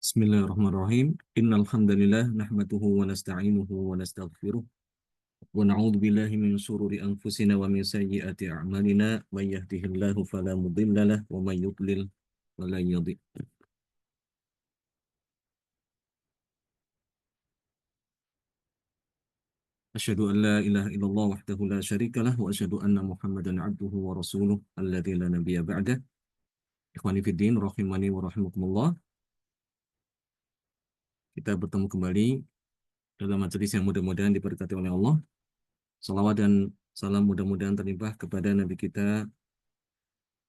Bismillahirrahmanirrahim. Innal hamdalillah nahmaduhu wa nasta'inuhu wa nastaghfiruh wa na'udzu billahi min shururi anfusina wa min sayyiati a'malina may yahdihillahu fala mudilla lahu wa may yudlil fala hadiya. Asyhadu an la ilaha illallah wahdahu la syarika lah wa asyhadu anna Muhammadan 'abduhu wa rasuluh alladzi la nabiyya ba'dah. Ikhwani fid din rahimani wa rahimakumullah. Kita bertemu kembali dalam majelis yang mudah-mudahan diberkati oleh Allah. Salawat dan salam mudah-mudahan terlimpah kepada Nabi kita,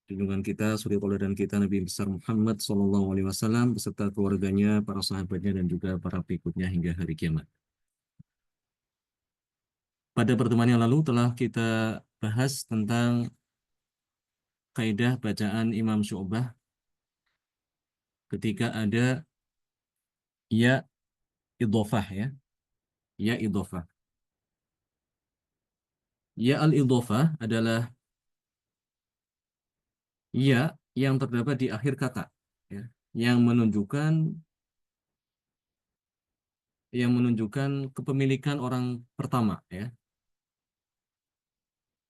junjungan kita, suri tauladan kita, Nabi besar Muhammad SAW, beserta keluarganya, para sahabatnya, dan juga para pengikutnya hingga hari kiamat. Pada pertemuan yang lalu telah kita bahas tentang kaidah bacaan Imam Syu'bah ketika ada ya idhofah, ya idhofah. Ya al-idhofah adalah ya yang terdapat di akhir kata, ya, yang menunjukkan kepemilikan orang pertama, ya.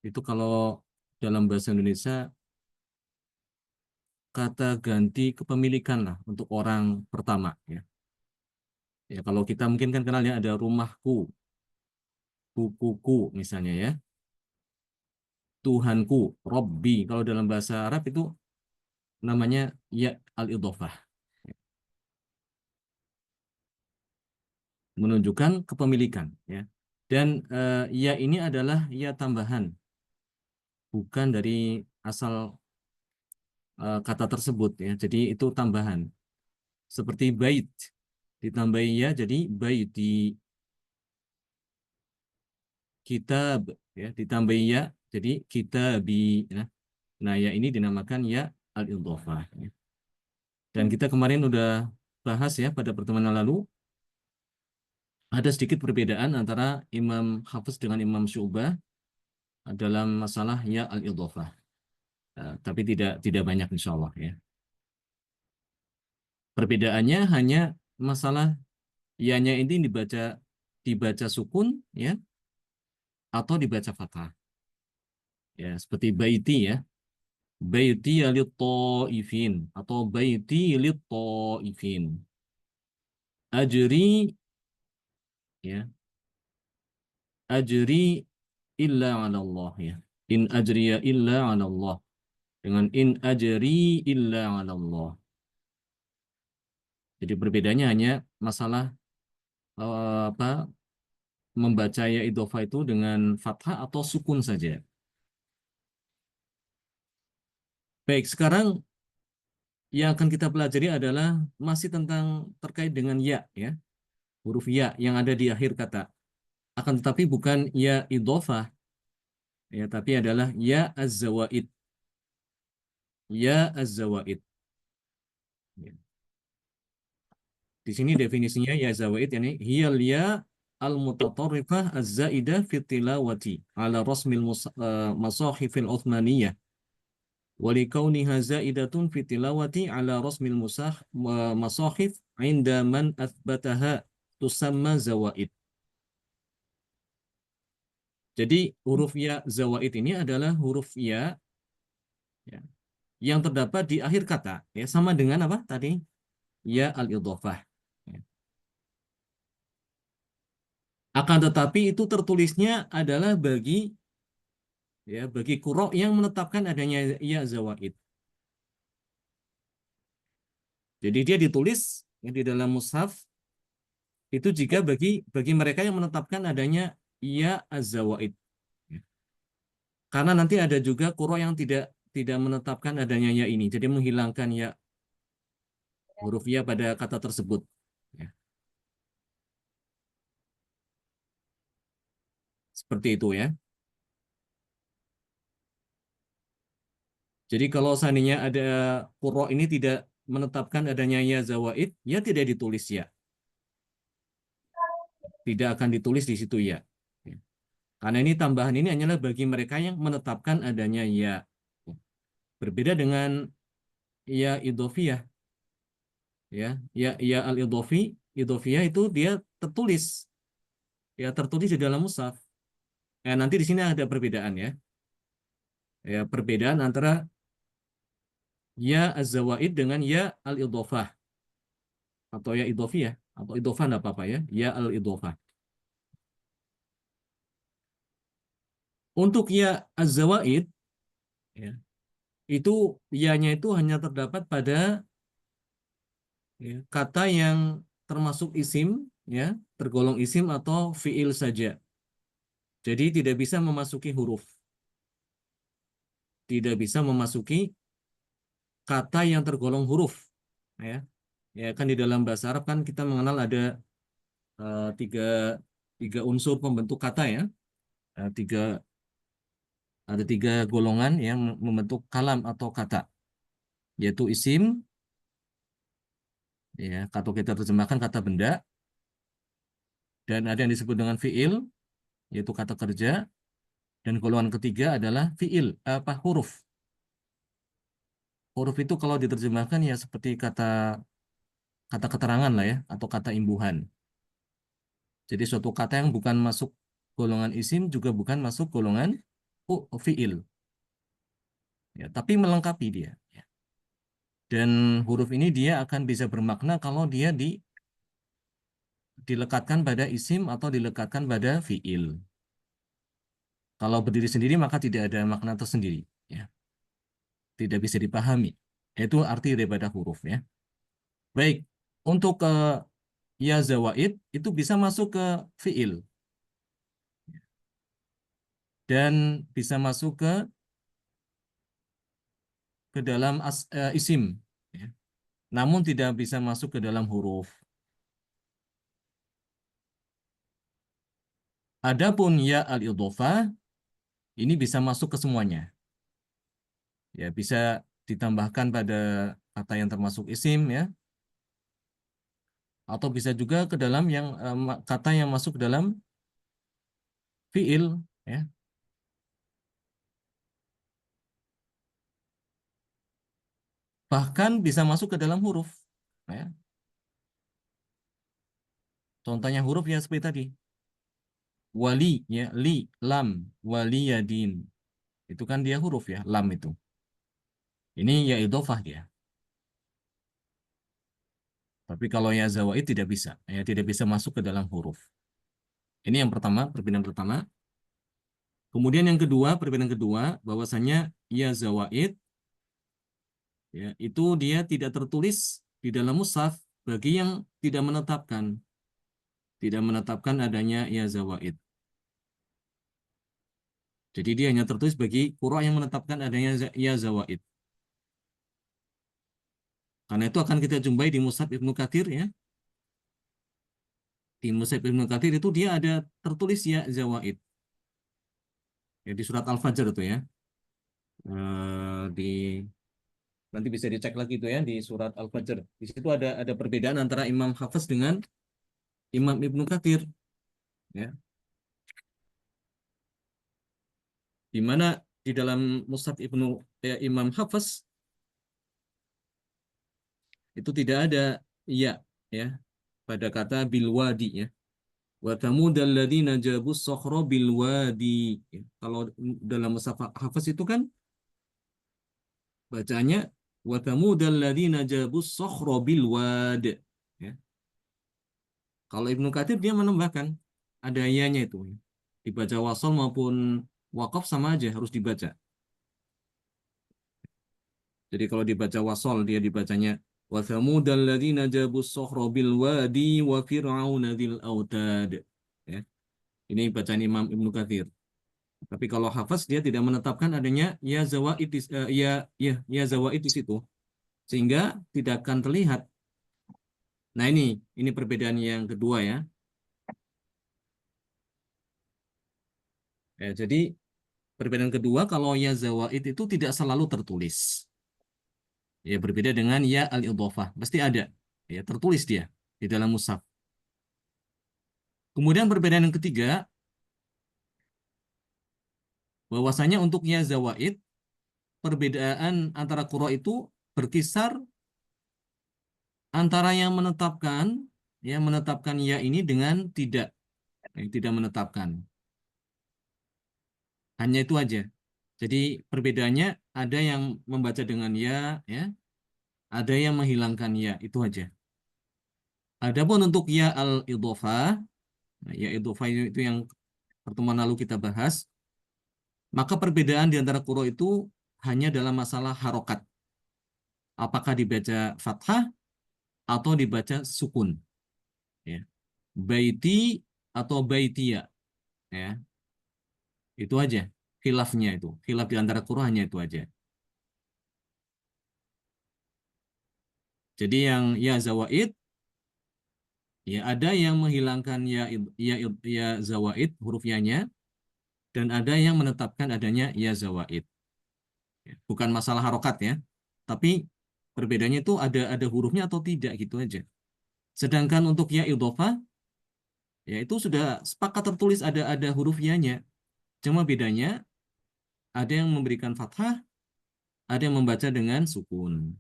Itu kalau dalam bahasa Indonesia kata ganti kepemilikan lah untuk orang pertama, ya. Ya, kalau kita mungkin kan kenal ya, ada rumahku, bukuku misalnya, ya. Tuhanku, Robbi. Kalau dalam bahasa Arab itu namanya ya al-idhofah. Menunjukkan kepemilikan, ya. Dan ya ini adalah ya tambahan, bukan dari asal kata tersebut, ya. Jadi itu tambahan. Seperti bait ditambahi ya jadi baiti, kitab ya ditambahi ya jadi kitabi, ya. Nah, ya ini dinamakan ya al-idhofah, ya. Dan kita kemarin udah bahas ya pada pertemuan yang lalu ada sedikit perbedaan antara Imam Hafiz dengan Imam Syu'bah dalam masalah ya al-idhofah. Tapi tidak banyak insya Allah, ya. Perbedaannya hanya masalah ya-nya ini dibaca sukun, ya, atau dibaca fathah. Ya, seperti baiti, ya. Baiti lit ta'ifin atau baiti lit ta'ifin. Ajri, ya. Ajri illa 'ala Allah, ya. In ajriya illa 'ala Allah dengan in ajri illa 'ala Allah. Jadi perbedaannya hanya masalah apa, membaca ya idhofah itu dengan fathah atau sukun saja. Baik, sekarang yang akan kita pelajari adalah masih tentang terkait dengan ya, huruf ya yang ada di akhir kata. Akan tetapi bukan ya idhofah, ya, tapi adalah ya az-zawaid. Ya az-zawaid. Ya. Di sini definisinya ya zawaid yani hiyal ya al-mutatarrifah az-zaidah fi tilawati ala rasmil masahifil uthmaniyah wa likauniha zaidatun fi tilawati ala rasmil masahif inda man athbataha tusamma zawaid. Jadi huruf ya zawaid ini adalah huruf ya, yang terdapat di akhir kata, ya, sama dengan apa tadi? Ya al-idhofah. Ya. Akan tetapi itu tertulisnya adalah bagi qurra yang menetapkan adanya ya zawaid. Jadi dia ditulis ya, di dalam mushaf itu jika bagi mereka yang menetapkan adanya ya az-zawaid. Ya. Karena nanti ada juga qurra yang tidak tidak menetapkan adanya ya ini. Jadi menghilangkan ya huruf ya pada kata tersebut. Ya. Seperti itu, ya. Jadi kalau seandainya ada qurra ini tidak menetapkan adanya ya zawaid, ya tidak ditulis ya. Tidak akan ditulis di situ ya. Ya. Karena ini tambahan ini hanyalah bagi mereka yang menetapkan adanya ya. Berbeda dengan ya idhofiyah. Ya al-idhofi, idhofiyah itu dia tertulis, ya tertulis di dalam mushaf. Nanti di sini ada perbedaan ya. Ya, perbedaan antara ya az-zawaid dengan ya al-idhofah atau ya idhofiyah atau idhofah enggak apa-apa ya. Ya al-idhofah. Untuk ya az-zawaid ya, itu ya-nya itu hanya terdapat pada ya, kata yang termasuk isim ya, tergolong isim atau fiil saja. Jadi tidak bisa memasuki huruf, tidak bisa memasuki kata yang tergolong huruf ya. Ya kan di dalam bahasa Arab kan kita mengenal ada tiga tiga unsur pembentuk kata ya. Tiga ada tiga golongan yang membentuk kalam atau kata, yaitu isim ya, atau kita terjemahkan kata benda, dan ada yang disebut dengan fiil yaitu kata kerja, dan golongan ketiga adalah fiil apa huruf. Huruf itu kalau diterjemahkan ya seperti kata kata keterangan lah ya, atau kata imbuhan. Jadi suatu kata yang bukan masuk golongan isim juga bukan masuk golongan fiil, ya, tapi melengkapi dia. Ya. Dan huruf ini dia akan bisa bermakna kalau dia dilekatkan pada isim atau dilekatkan pada fiil. Kalau berdiri sendiri maka tidak ada makna tersendiri, ya. Tidak bisa dipahami. Itu arti daripada huruf ya. Baik, untuk ya zawaid itu bisa masuk ke fiil dan bisa masuk ke dalam isim, ya. Namun tidak bisa masuk ke dalam huruf. Adapun ya al-idhofah ini bisa masuk ke semuanya. Ya, bisa ditambahkan pada kata yang termasuk isim ya, atau bisa juga ke dalam yang kata yang masuk ke dalam fiil ya. Bahkan bisa masuk ke dalam huruf ya. Contohnya huruf ya seperti tadi. Wali ya, li, lam, waliyadin. Itu kan dia huruf ya, lam itu. Ini ya idhofah dia. Tapi kalau ya zawaid tidak bisa, ya tidak bisa masuk ke dalam huruf. Ini yang pertama, perbedaan pertama. Kemudian yang kedua, perbedaan kedua, bahwasanya ya zawaid ya itu dia tidak tertulis di dalam mushaf bagi yang tidak menetapkan adanya ya zawaid. Jadi dia hanya tertulis bagi qurra yang menetapkan adanya ya zawaid. Karena itu akan kita jumpai di Mushaf Ibnu Katsir ya. Di Mushaf Ibnu Katsir itu dia ada tertulis ya zawaid. Ya, di surat Al-Fajr itu ya. Di nanti bisa dicek lagi itu ya di surat Al-Fajr. Di situ ada perbedaan antara Imam Hafiz dengan Imam Ibnu Katsir ya. Di mana di dalam Mushaf Imam Hafiz itu tidak ada ya ya pada kata bilwadi ya. Wa tamudal ladzina jabus sakhra bil wadi. Ya, kalau dalam mushaf Hafiz itu kan bacanya wa tamudal ladzina jabus sakhra bil wad. Ya. Kalau Ibnu Katsir dia menambahkan ada ayanya itu. Ya. Dibaca wasal maupun wakaf sama aja harus dibaca. Jadi kalau dibaca wasal dia dibacanya wa tamudal ladzina jabus sakhra bil wadi wa fir'auna dzil autad. Ya. Ini bacaan Imam Ibnu Katsir. Tapi kalau hafaz dia tidak menetapkan adanya ya zawaid ya zawaid di situ, sehingga tidak akan terlihat. Nah ini perbedaan yang kedua ya. Jadi perbedaan kedua kalau ya zawaid itu tidak selalu tertulis. Ya berbeda dengan ya al-idhofah, pasti ada ya tertulis dia di dalam mushaf. Kemudian perbedaan yang ketiga bahwasanya untuk ya zawaid perbedaan antara qura itu berkisar antara yang menetapkan ya ini dengan tidak, yang tidak menetapkan. Hanya itu aja. Jadi perbedaannya ada yang membaca dengan ya, ada yang menghilangkan ya, itu aja. Adapun untuk ya al-idhofah, ya idhofah itu yang pertemuan lalu kita bahas, maka perbedaan di antara qura itu hanya dalam masalah harokat. Apakah dibaca fathah atau dibaca sukun. Ya. Baiti atau baitia. Ya. Itu aja. Khilafnya itu. Khilaf di antara qura hanya itu aja. Jadi yang ya zawaid, ya ada yang menghilangkan ya zawaid huruf ya-nya, dan ada yang menetapkan adanya ya zawaid. Ya, bukan masalah harokat ya, tapi perbedaannya itu ada hurufnya atau tidak gitu aja. Sedangkan untuk ya idhofah, ya itu sudah sepakat tertulis ada huruf ya-nya. Cuma bedanya ada yang memberikan fathah, ada yang membaca dengan sukun.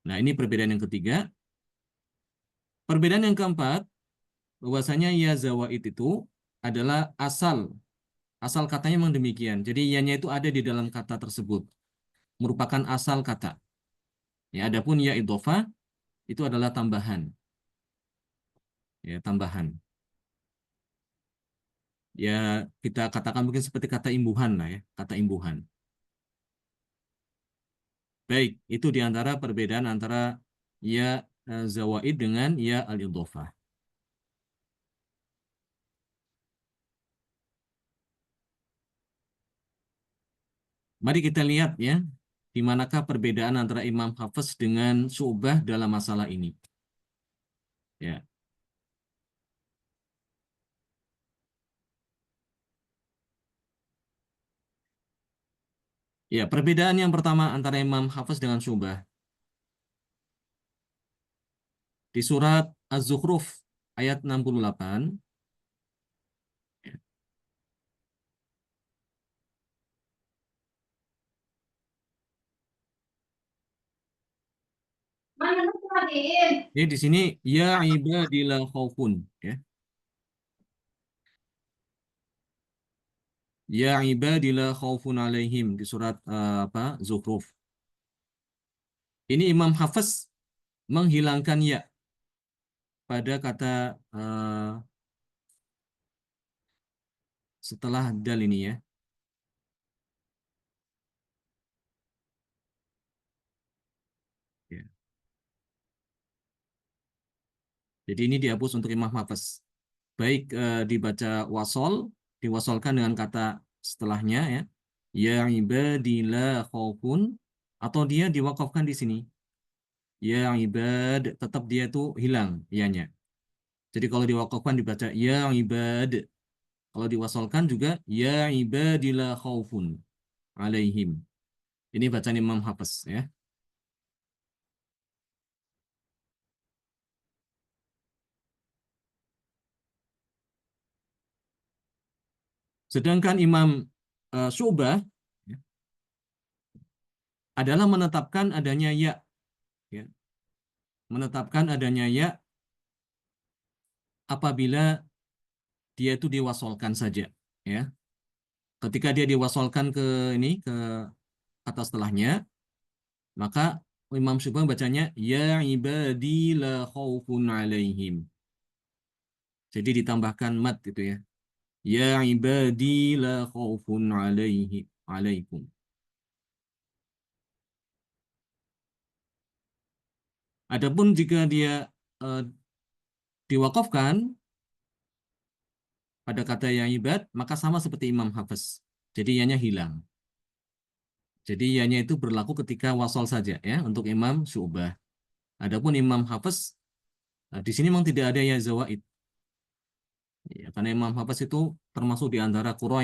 Nah, ini perbedaan yang ketiga. Perbedaan yang keempat, bahwasanya ya zawaid itu adalah asal katanya memang demikian. Jadi ya-nya itu ada di dalam kata tersebut, merupakan asal kata. Ya, adapun ya idhofah itu adalah tambahan, ya tambahan. Ya kita katakan mungkin seperti kata imbuhan lah ya, kata imbuhan. Baik, itu di antara perbedaan antara ya zawaid dengan ya al-idhofah. Mari kita lihat ya, di manakah perbedaan antara Imam Hafiz dengan Syu'bah dalam masalah ini. Ya, ya perbedaan yang pertama antara Imam Hafiz dengan Syu'bah di surat Az-Zukhruf ayat 68. Jadi di sini ya ibadillah khaufun ya. Ya ibadillah khaufun alaihim di surat apa? Zukhruf. Ini Imam Hafiz menghilangkan ya pada kata setelah dal ini ya. Ya. Jadi ini dihapus untuk Imam Hafiz. Baik dibaca wasol, diwasolkan dengan kata setelahnya ya. Ya ibadillah khaufun, atau dia diwakafkan di sini. Ya ibad, tetap dia itu hilang ianya. Jadi kalau diwakafkan dibaca ya ibad. Kalau diwasolkan juga ya ibadillah khaufun alaihim. Ini bacaan Imam Hafiz ya. Sedangkan Imam Syu'bah ya, adalah menetapkan adanya ya. Menetapkan adanya ya apabila dia itu diwasolkan saja ya. Ketika dia diwasolkan ke ini ke kata setelahnya, maka Imam Syu'bah bacanya ya ibadi la khaufun alaihim. Jadi ditambahkan mat gitu ya. Ya ibadi la khaufun alaikum. Adapun jika dia eh, diwakafkan pada kata yang ibad, maka sama seperti Imam Hafiz. Jadi ianya hilang. Jadi ianya itu berlaku ketika wasal saja ya untuk Imam Syu'bah. Adapun Imam Hafiz di sini memang tidak ada ya zawaid. Ya, karena Imam Hafiz itu termasuk di antara qurra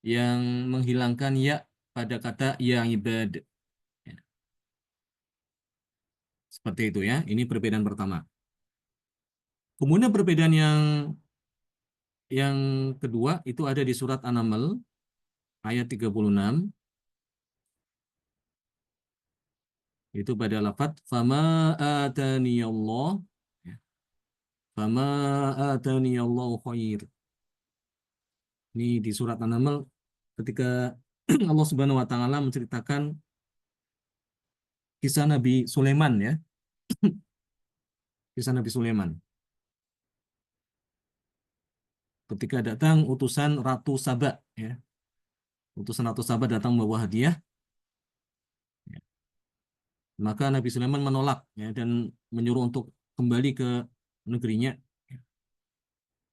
yang menghilangkan ya pada kata ya ibad. Ya, seperti itu ya. Ini perbedaan pertama. Kemudian perbedaan yang kedua itu ada di surat An-Naml ayat 36. Itu pada lafaz fama ataniyallah, ya. Fama ataniyallahu khair. Ini di surat An-Naml ketika Allah Subhanahu wa taala menceritakan kisah Nabi Sulaiman, ya. Kisah Nabi Sulaiman. Ketika datang utusan Ratu Saba, ya. Utusan Ratu Saba datang membawa hadiah, ya. Maka Nabi Sulaiman menolak, ya, dan menyuruh untuk kembali ke negerinya, ya,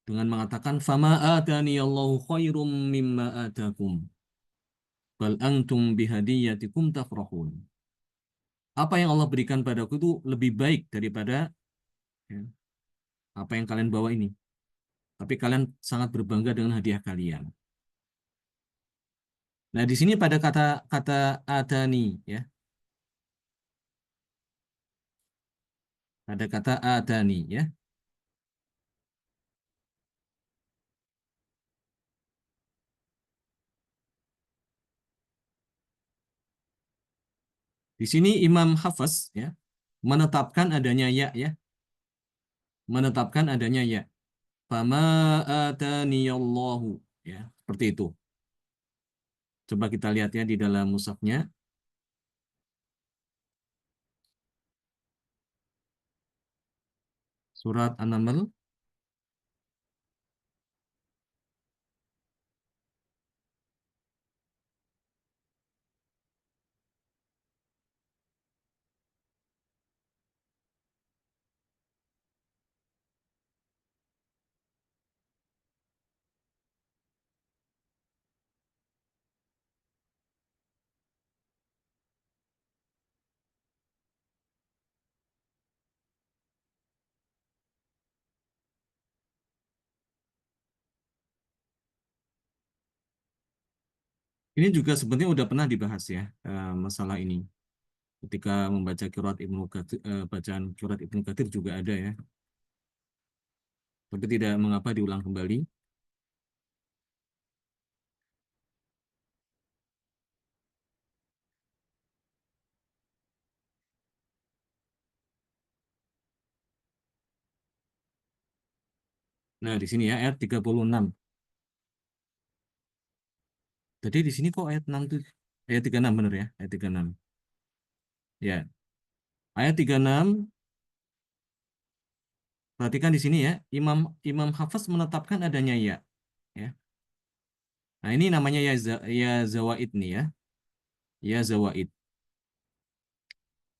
dengan mengatakan fama atani Allahu khairum mimma atakum bal antum bihadiyatikum tafrahun. Apa yang Allah berikan padaku itu lebih baik daripada, ya, apa yang kalian bawa ini. Tapi kalian sangat berbangga dengan hadiah kalian. Nah, di sini pada kata kata atani, ya. Ada kata atani, ya. Di sini Imam Hafaz, ya, menetapkan adanya ya, ya. Menetapkan adanya ya. Fama ataniyallahu, ya, seperti itu. Coba kita lihat, ya, di dalam mushafnya surat An-Naml. Ini juga sebenarnya udah pernah dibahas, ya, masalah ini. Ketika membaca Qiraat Ibnu Katsir, bacaan Qiraat Ibnu Katsir juga ada, ya. Tapi tidak mengapa diulang kembali. Nah, di sini, ya, ayat 36. Jadi di sini kok ayat 6 tuh, ayat 36 benar, ya, ayat 36. Ya, ayat 36, perhatikan di sini, ya, Imam Imam Hafaz menetapkan adanya ya, ya. Nah, ini namanya ya zawaid nih, ya. Ya zawaid.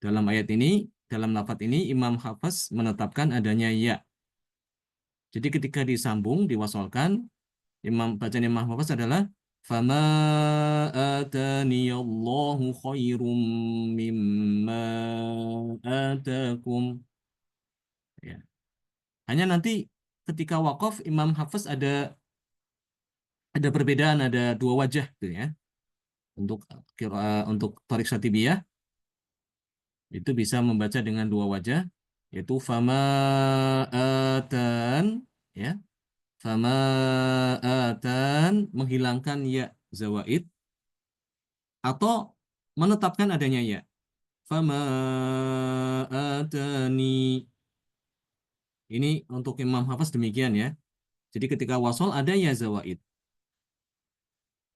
Dalam ayat ini, dalam lafaz ini Imam Hafaz menetapkan adanya ya. Jadi ketika disambung, diwasolkan, bacaan Imam Hafaz adalah fama ataniyallahu khairum mimma atakum, ya. Hanya nanti ketika wakaf Imam Hafiz ada perbedaan, ada dua wajah tuh, ya. Untuk untuk Thariq Syatibiyah itu bisa membaca dengan dua wajah, yaitu fama atan, ya. Fama atan menghilangkan ya zawaid atau menetapkan adanya ya. Fama atani. Ini untuk Imam Hafiz demikian, ya. Jadi ketika wasol ada ya zawaid.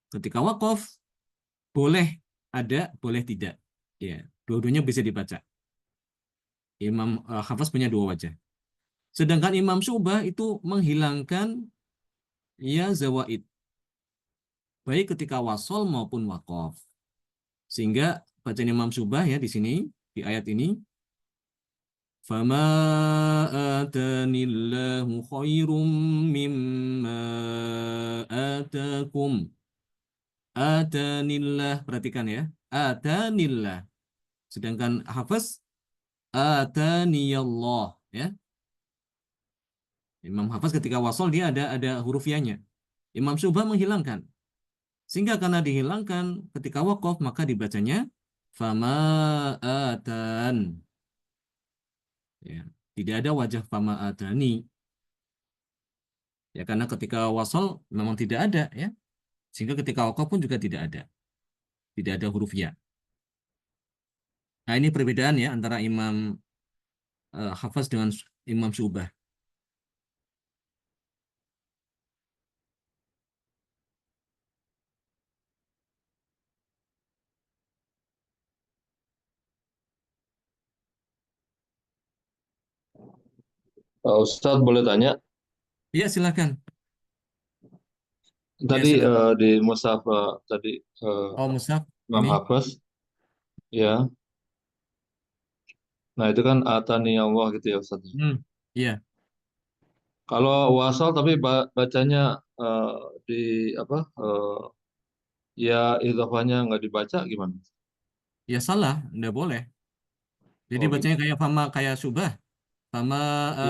Ketika wakaf boleh ada, boleh tidak. Ya, dua-duanya bisa dibaca. Imam Hafiz punya dua wajah. Sedangkan Imam Syu'bah itu menghilangkan ya zawaid, baik ketika wasol maupun wakaf. Sehingga bacaan Imam Syu'bah, ya, di sini di ayat ini fama atanillahu khairum mimma atakum. Atanillah, perhatikan, ya. Atanillah. Sedangkan Hafiz ataniyallah, ya. Imam Hafiz ketika wasol dia ada huruf ya-nya. Imam Syu'bah menghilangkan. Sehingga karena dihilangkan ketika wakaf maka dibacanya fama atan. Ya. Tidak ada wajah fama atani. Ya, karena ketika wasol memang tidak ada, ya. Sehingga ketika wakaf pun juga tidak ada. Tidak ada huruf ya. Nah, ini perbedaan ya antara Imam Hafaz dengan Imam Syu'bah. Ustadz boleh tanya, Iya, silakan. Ya, tadi silakan. di mushaf tadi eh, Oh, Musaf Imam ini. Hafiz, ya, nah itu kan atani Allah gitu ya Ustadz. Hmm. Iya, Kalau wasal tapi bacanya eh, di apa? Ya idhofahnya nggak dibaca gimana? ya salah, enggak boleh. Jadi Oh bacanya gitu. kayak fama kayak Syu'bah, fama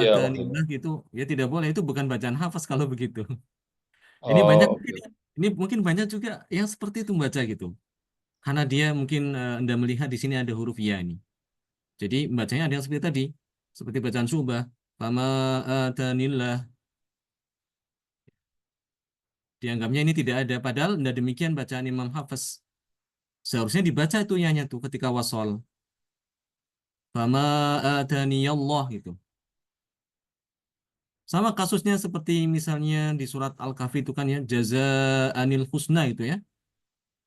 Iya maksudnya. tanillah gitu. Ya tidak boleh, itu bukan bacaan hafaz kalau begitu. Ini banyak Oh mungkin oke. ya. Ini mungkin banyak juga yang seperti itu membaca gitu. Karena dia mungkin Anda melihat di sini ada huruf ya ini. Jadi bacanya ada yang seperti tadi, seperti bacaan Syu'bah, fama tanillah. Dianggapnya ini tidak ada, padahal tidak demikian bacaan Imam Hafiz. Seharusnya dibaca itu ianya tuh ketika wasol. Fama ataniyallah gitu. Sama kasusnya seperti misalnya di surat Al-Kahfi itu kan ya, anil husna itu ya.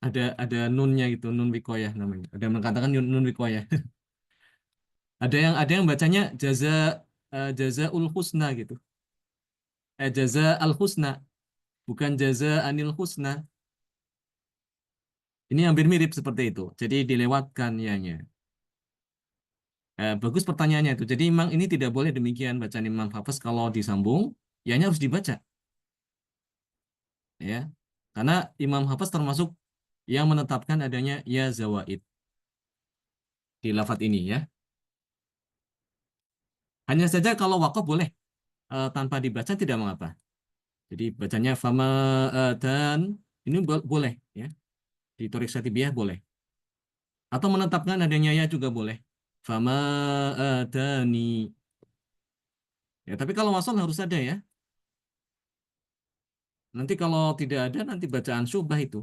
Ada nunnya itu, nun wikoyah namanya. Ada yang mengatakan nun wikoyah. Ada yang bacanya jazaul husna gitu. Al husna, bukan anil husna. Ini hampir mirip seperti itu. Jadi dilewatkan ianya. Bagus pertanyaannya itu. Jadi memang ini tidak boleh demikian bacaan Imam Hafiz kalau disambung, ianya harus dibaca, ya. Karena Imam Hafiz termasuk yang menetapkan adanya ya zawaid di lafadz ini ya. Hanya saja kalau wakaf boleh tanpa dibaca tidak mengapa. Jadi bacanya fama dan ini boleh ya. Di Thorik Satibiyah boleh. Atau menetapkan adanya ya juga boleh. Fama adani. Ya, tapi kalau wasal harus ada ya. Nanti kalau tidak ada nanti bacaan syubah itu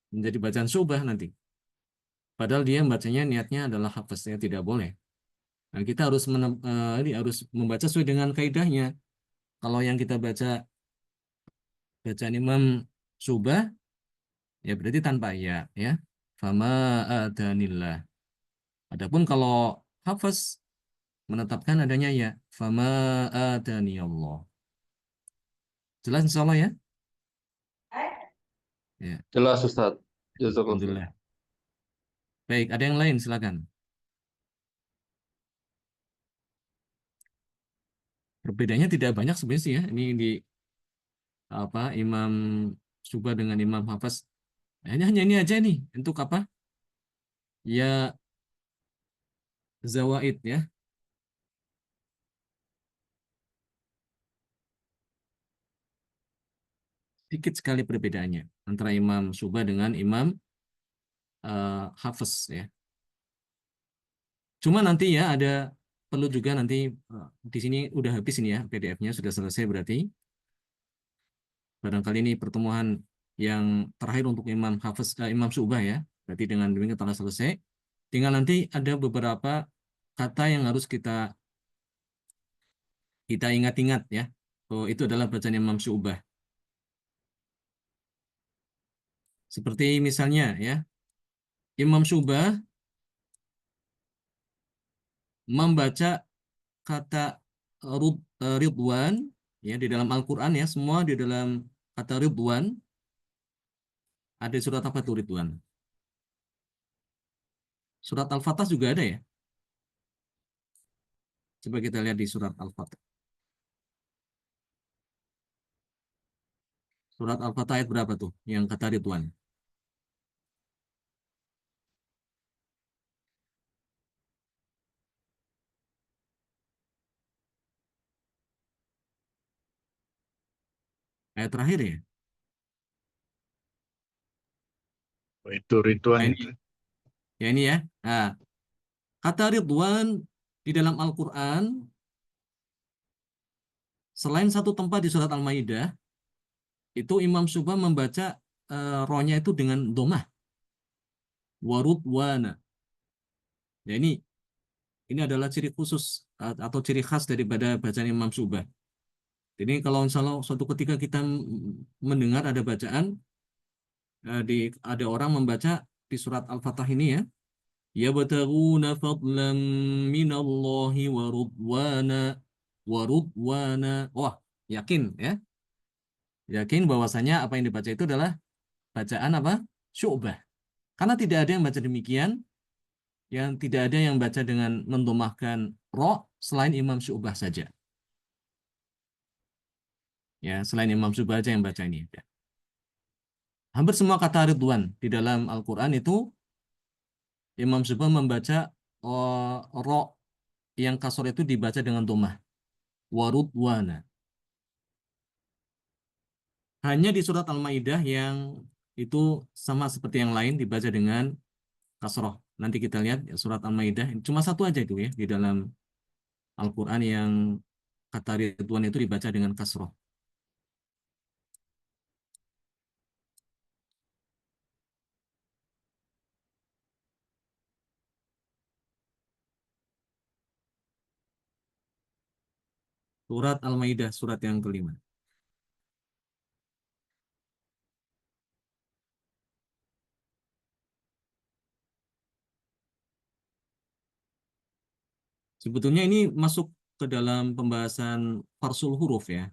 menjadi bacaan syubah nanti. Padahal dia membacanya niatnya adalah hafaznya tidak boleh. Nah, kita harus ini harus membaca sesuai dengan kaidahnya. Kalau yang kita baca bacaan Imam Syubah ya berarti tanpa ya. Fama adanillah. Adapun kalau hafaz menetapkan adanya ya. Fama adaniyallah. Jelas insyaallah ya? Ya, Jelas Ustadz. Jazakallah. alhamdulillah. Baik, ada yang lain silakan. Perbedaannya tidak banyak sebenarnya sih ya. Ini di apa Imam Syubah dengan Imam Hafaz. Hanya ini aja nih untuk apa? Ya zawaid ya. Sedikit sekali perbedaannya antara Imam Syubah dengan Imam Hafiz ya. Cuma nanti ya ada perlu juga nanti di sini udah habis ini ya PDF-nya sudah selesai berarti. Barangkali ini pertemuan yang terakhir untuk Imam Syubah ya. Berarti dengan demikian telah selesai. Tinggal nanti ada beberapa kata yang harus kita ingat-ingat ya. Oh, itu adalah bacaan Imam Syubah. Seperti misalnya ya, Imam Syubah membaca kata Ridwan ya di dalam Al-Qur'an ya, semua di dalam kata Ridwan ada surat apa tuh Ridwan? Surat Al-Fatah juga ada ya. Coba kita lihat di surat Al-Fatah. Surat Al-Fatah ayat berapa tuh yang kata Ridwan? Ayat terakhir ya. Oh, itu Ridwan Nah, ini itu. ya ini ya. Nah, kata Ridwan di dalam Al-Qur'an selain satu tempat di surat Al-Maidah itu Imam Syubah membaca rohnya itu dengan domah. warudwana. Ya, ini adalah ciri khusus atau ciri khas daripada bacaan Imam Syu'bah. Jadi kalau insya Allah suatu ketika kita mendengar ada bacaan, ada orang membaca di surat Al-Fatah ini ya, yabtaguna fadlan minallahi wa ridwana. Wah, yakin ya. Yakin bahwasanya apa yang dibaca itu adalah bacaan apa? Syu'bah. Karena tidak ada yang baca demikian, yang tidak ada yang baca dengan mendomahkan ro selain Imam Syu'bah saja. Ya, selain Imam Syu'bah aja yang baca ini. Ya. Hampir semua kata Ridwan di dalam Al-Quran itu Imam Syu'bah membaca ro yang kasor itu dibaca dengan domah. Warudwana. Hanya di surat Al-Maidah yang itu sama seperti yang lain dibaca dengan kasroh. Nanti kita lihat ya, surat Al-Maidah cuma satu aja itu ya di dalam Al-Quran yang kata Ridwan itu dibaca dengan kasroh. Surat Al-Maidah, surat yang kelima. Sebetulnya ini masuk ke dalam pembahasan farsul huruf ya.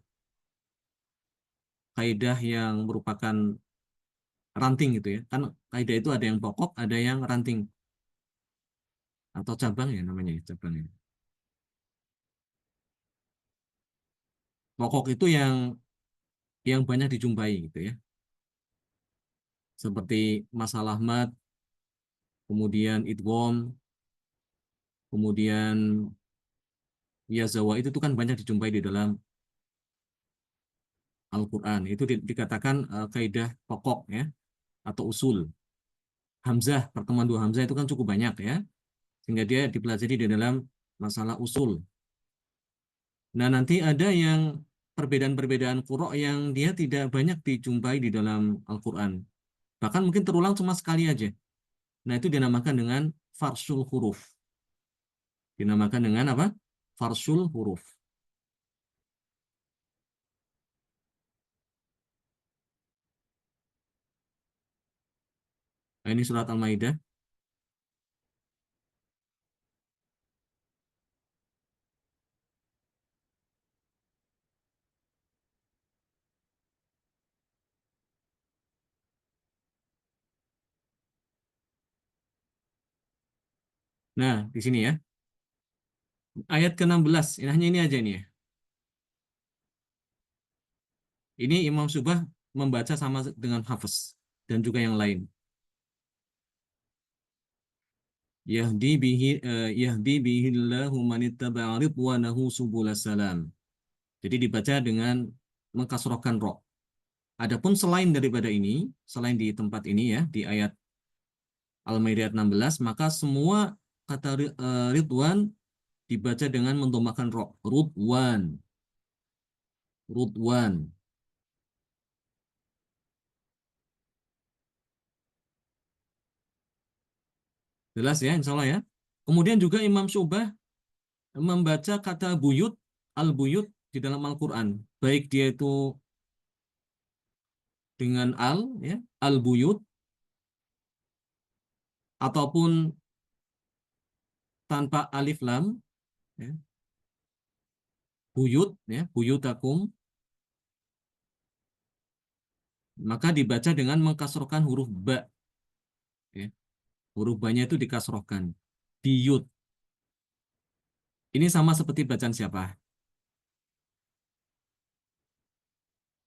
Kaidah yang merupakan ranting gitu ya. Kan kaidah itu ada yang pokok, ada yang ranting. Atau cabang ya namanya ya, cabang ya. Pokok itu yang banyak dijumpai gitu ya. Seperti masalah mat, kemudian idgham, kemudian yazawa itu tuh kan banyak dijumpai di dalam Al-Quran. Itu dikatakan kaidah pokok ya, atau usul. Hamzah, pertemuan dua Hamzah itu kan cukup banyak ya, sehingga dia dipelajari di dalam masalah usul. Nah, nanti ada yang perbedaan-perbedaan qura' yang dia tidak banyak dijumpai di dalam Al-Quran. Bahkan mungkin terulang cuma sekali aja. Nah, itu dinamakan dengan farsul huruf. Dinamakan dengan apa? Farsul huruf. Nah, ini surat Al-Maidah. Nah, di sini ya. Ayat ke-16. Ini hanya ini aja ini ya. Ini Imam Syu'bah membaca sama dengan Hafiz dan juga yang lain. Yahdi bihillahu manittaba'a ridwanahu subulas salam. Jadi dibaca dengan mengkasrohkan ro. Adapun selain daripada ini, selain di tempat ini ya, di ayat Al-Maidah 16, maka semua kata Ridwan dibaca dengan mendomakan ro. Rudwan. Rudwan. Jelas ya, insya Allah ya. Kemudian juga Imam Syu'bah membaca kata buyut, al-buyut di dalam Al-Quran. Baik dia itu dengan ya, al-buyut, ataupun tanpa alif lam, ya, buyut, ya, buyutakum, maka dibaca dengan mengkasrohkan huruf ba. Ya. Huruf ba-nya itu dikasrohkan. Biyut. Ini sama seperti bacaan siapa?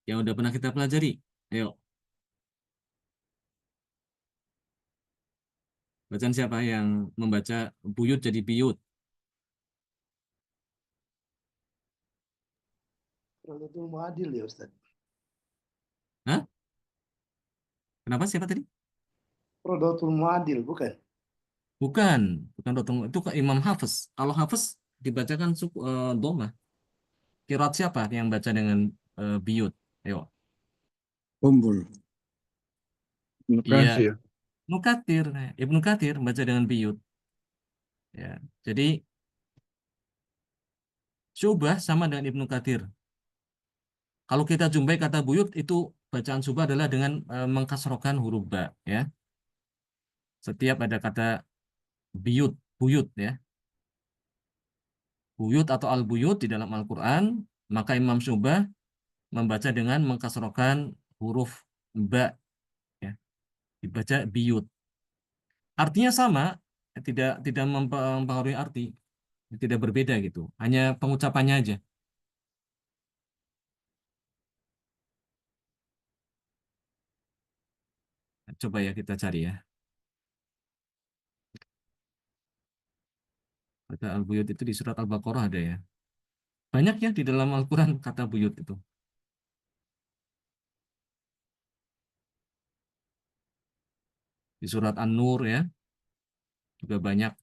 Yang udah pernah kita pelajari. Ayo, bacaan siapa yang membaca buyut jadi biyut? Rodatul Muadil ya Ustaz. Hah? Kenapa siapa tadi? Rodatul Muadil bukan? Bukan, bukan Rotong. Itu ke Imam Hafiz. Kalau Hafiz dibacakan doma. Kirat siapa yang baca dengan biyut? Ayo. Umbul. Ibnu Iya, Katsir. Nukatir. Nah, Ibnu Katsir membaca dengan biyut. Ya. Jadi Syu'bah sama dengan Ibnu Katsir. Kalau kita jumpai kata buyut itu bacaan Syu'bah adalah dengan mengkasrokan huruf ba ya. Setiap ada kata biyut, buyut ya. Buyut atau al-buyut di dalam Al-Qur'an, maka Imam Syu'bah membaca dengan mengkasrokan huruf ba ya. Dibaca biyut. Artinya sama, tidak tidak mempengaruhi arti, tidak berbeda gitu. Hanya pengucapannya aja. Coba ya kita cari ya. Kata al-buyut itu di surat Al-Baqarah ada ya. Banyak ya di dalam Al-Quran kata buyut itu. Di surat An-Nur ya, juga banyak.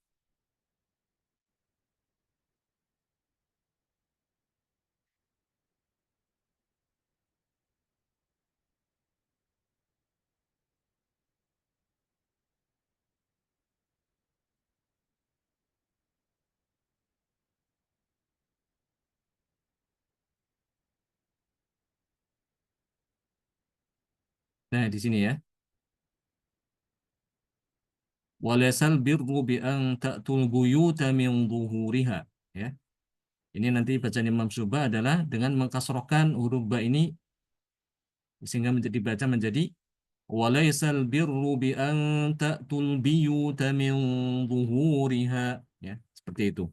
Nah, di sini ya. Walasal birru bi an ta'tul buyuta min zuhuriha. Ya. Ini nanti bacaan Imam Syu'bah adalah dengan mengkasrohkan huruf ba ini sehingga menjadi baca menjadi walaisal birru bi an ta'tul biyuta min zuhuriha. Ya, seperti itu.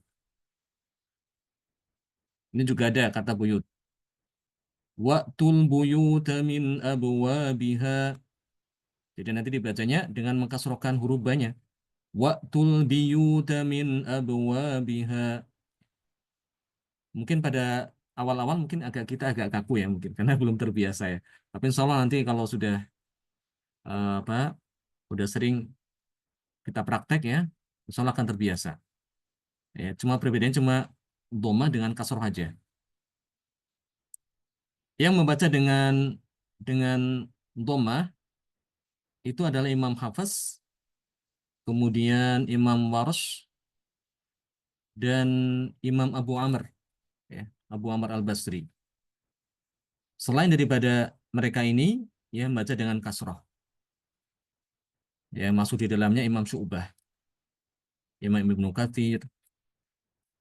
Ini juga ada kata buyut. Wa'tul buyuta min abwabiha. Jadi nanti dibacanya dengan mengkasrohkan huruf banyak. Wa'tul biyuta min abwabiha. Mungkin pada awal-awal mungkin kita agak kaku ya mungkin karena belum terbiasa ya. Tapi insya Allah nanti kalau sudah apa udah sering kita praktek ya, insya Allah akan terbiasa. Ya, cuma perbedaannya cuma dhamma dengan kasroh aja. Yang membaca dengan dhamma itu adalah Imam Hafiz, kemudian Imam Warsh dan Imam Abu Amr ya, Abu Amr Al-Basri. Selain daripada mereka ini, ya membaca dengan kasroh. Ya masuk di dalamnya Imam Syu'bah, Imam Ibnu Katsir,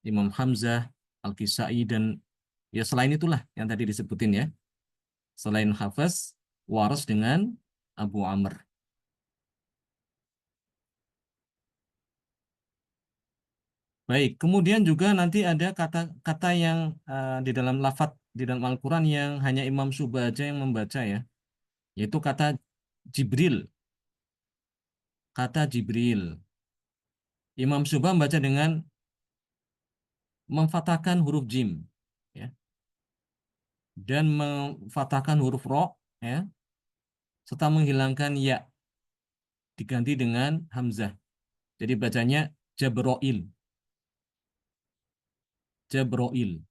Imam Hamzah, Al-Kisai dan ya selain itulah yang tadi disebutin ya. Selain Hafiz, Waras dengan Abu Amr. Baik, kemudian juga nanti ada kata-kata yang di dalam lafadz di dalam Al-Quran yang hanya Imam Syu'bah aja yang membaca ya, yaitu kata Jibril. Kata Jibril. Imam Syu'bah membaca dengan memfathahkan huruf jim ya, dan memfathahkan huruf ro ya, serta menghilangkan ya diganti dengan hamzah. Jadi bacanya Jabroil. Jabroil.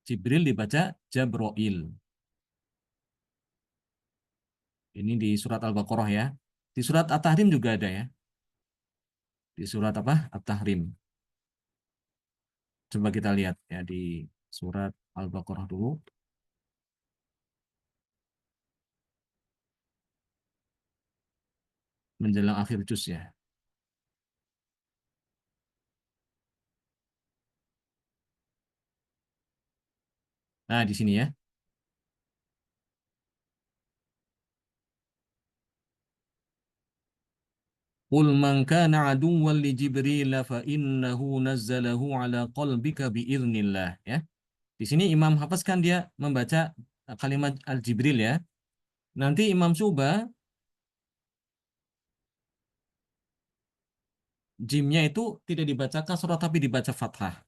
Jibril dibaca Jabroil. Ini di surat Al-Baqarah ya. Di surat At-Tahrim juga ada ya. Di surat apa? At-Tahrim. Coba kita lihat ya di surat Al-Baqarah dulu. Menjelang akhir juz ya. Nah, di sini ya. Qul man kana aduwwan li Jibril fa innahu nazzalahu ala qalbika biiznillah ya. Di sini Imam Hafiz kan dia membaca kalimat Al-Jibril ya. Nanti Imam Syu'bah jimnya itu tidak dibaca kasrah tapi dibaca fathah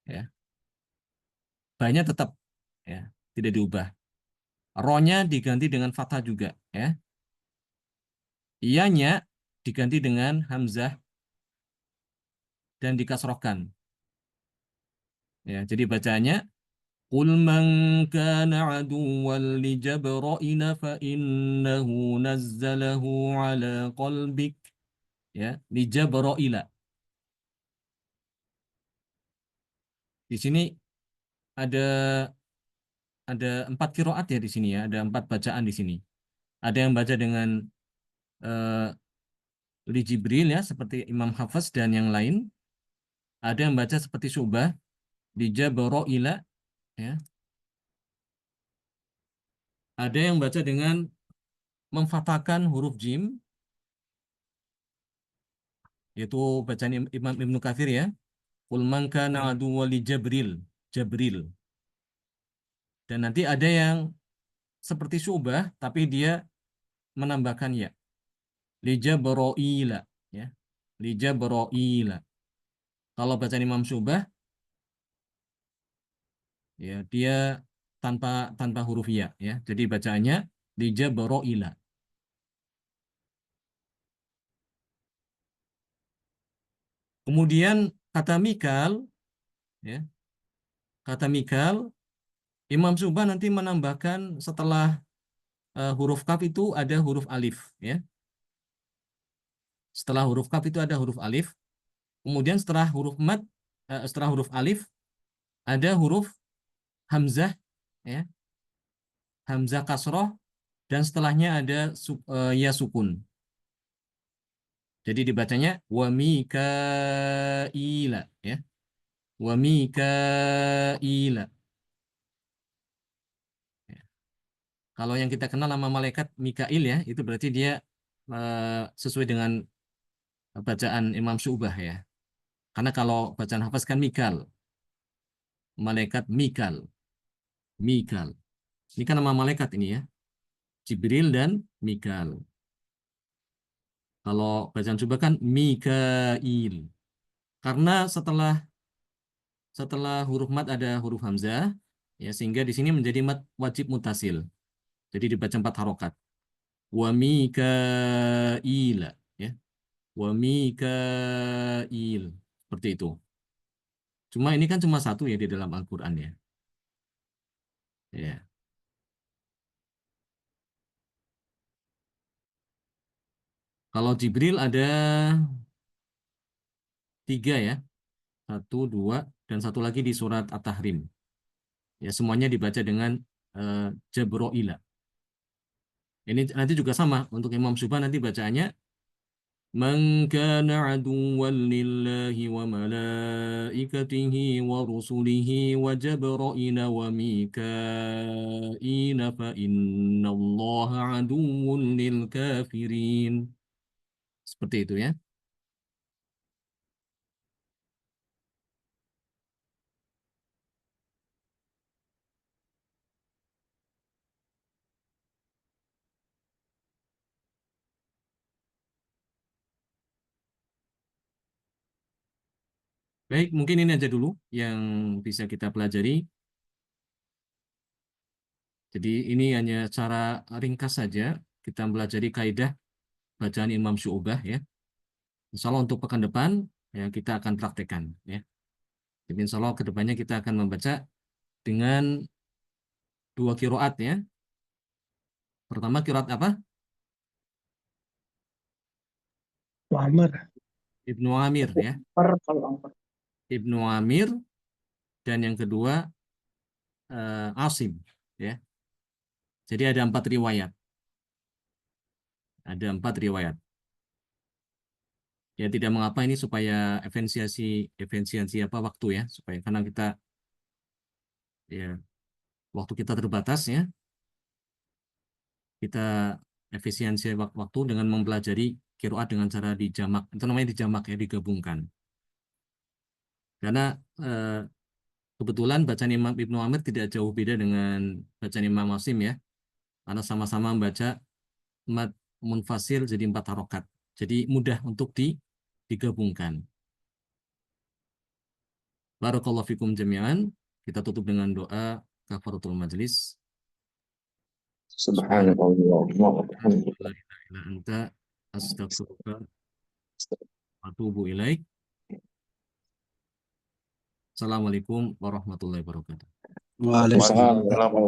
ya. Ba-nya tetap ya, tidak diubah. Ro-nya diganti dengan fathah juga ya. Iya-nya diganti dengan hamzah dan dikasrohkan. Ya, jadi bacanya قل من كان عدوا لجبرائيل فإنه نزله على قلبك ya li Jabra'ila. Di sini ada ada 4 qiraat ya di sini ya, ada 4 bacaan di sini. Ada yang baca dengan eh, li Jibril ya seperti Imam Hafaz dan yang lain. Ada yang baca seperti Syu'bah li Jabra'ila ya. Ada yang baca dengan memfathahkan huruf jim yaitu bacaan Imam Ibnu Katsir ya. Qul man kana aduwwan li Jabril, Jabril. Dan nanti ada yang seperti Syu'bah tapi dia menambahkan ya. Li Jabra'ila ya. Li Jabra'ila. Kalau bacaan Imam Syu'bah ya dia tanpa tanpa huruf ya ya. Jadi bacaannya li Jabra'ila. Kemudian kata Mikal ya. Kata Mikal Imam Syu'bah nanti menambahkan setelah huruf kaf itu ada huruf alif ya. Setelah huruf kaf itu ada huruf alif. Kemudian setelah huruf mat setelah huruf alif ada huruf hamzah ya. Hamzah kasroh dan setelahnya ada ya sukun. Jadi dibacanya wa mikaila ya. Wa mikaila. Ya. Kalau yang kita kenal nama malaikat Mikail ya, itu berarti dia sesuai dengan bacaan Imam Syu'bah ya. Karena kalau bacaan Hafaz kan Mikal, malaikat Mikal, Mikal. Ini kan nama malaikat ini ya, Jibril dan Mikal. Kalau bacaan Syu'bah kan Mikail. Karena setelah huruf mat ada huruf hamzah, ya sehingga di sini menjadi mat wajib mutasil. Jadi dibaca 4 harokat. Wa Mikaila, ya. Wa Mikail. Seperti itu. Cuma ini kan cuma satu ya di dalam Al-Quran ya. Ya. Kalau Jibril ada 3 ya. 1, 2, dan 1 lagi di surat At-Tahrim. Ya, semuanya dibaca dengan Jabro'ila. Ini nanti juga sama. Untuk Imam Syu'bah nanti bacaannya Man kana aduwwan lillahi wa malaikatihi wa rusulihi wa Jabra'ila wa Mikaila fa innallaha aduwwun lil kafirin. Seperti itu ya. Baik, mungkin ini aja dulu yang bisa kita pelajari. Jadi ini hanya cara ringkas saja kita pelajari kaidah bacaan Imam Syu'bah ya. Insya Allah untuk pekan depan ya kita akan praktekkan ya. Jadi insya Allah ke depannya kita akan membaca dengan 2 qiraat ya. Pertama qiraat apa? Muhammad. Ibnu Amir ya. Ibnu Amir dan yang kedua Asim ya. Jadi ada 4 riwayat. Ada 4 riwayat. Ya tidak mengapa ini supaya efisiensi apa waktu ya, supaya karena kita ya waktu kita terbatas ya. Kita efisiensi waktu dengan mempelajari qiraat dengan cara dijamak. Itu namanya dijamak ya, digabungkan. Karena eh, kebetulan bacaan Imam Ibnu Amir tidak jauh beda dengan bacaan Imam Asim ya. Karena sama-sama membaca mad munfasil jadi 4 harokat. Jadi mudah untuk digabungkan. Barakallahu fikum jami'an. Kita tutup dengan doa kafaratul majlis. Subhanallah wa bihamdihi. La ilaha illa anta astaghfiruka wa atubu ilaik. Assalamualaikum warahmatullahi wabarakatuh. Waalaikumsalam. Waalaikumsalam.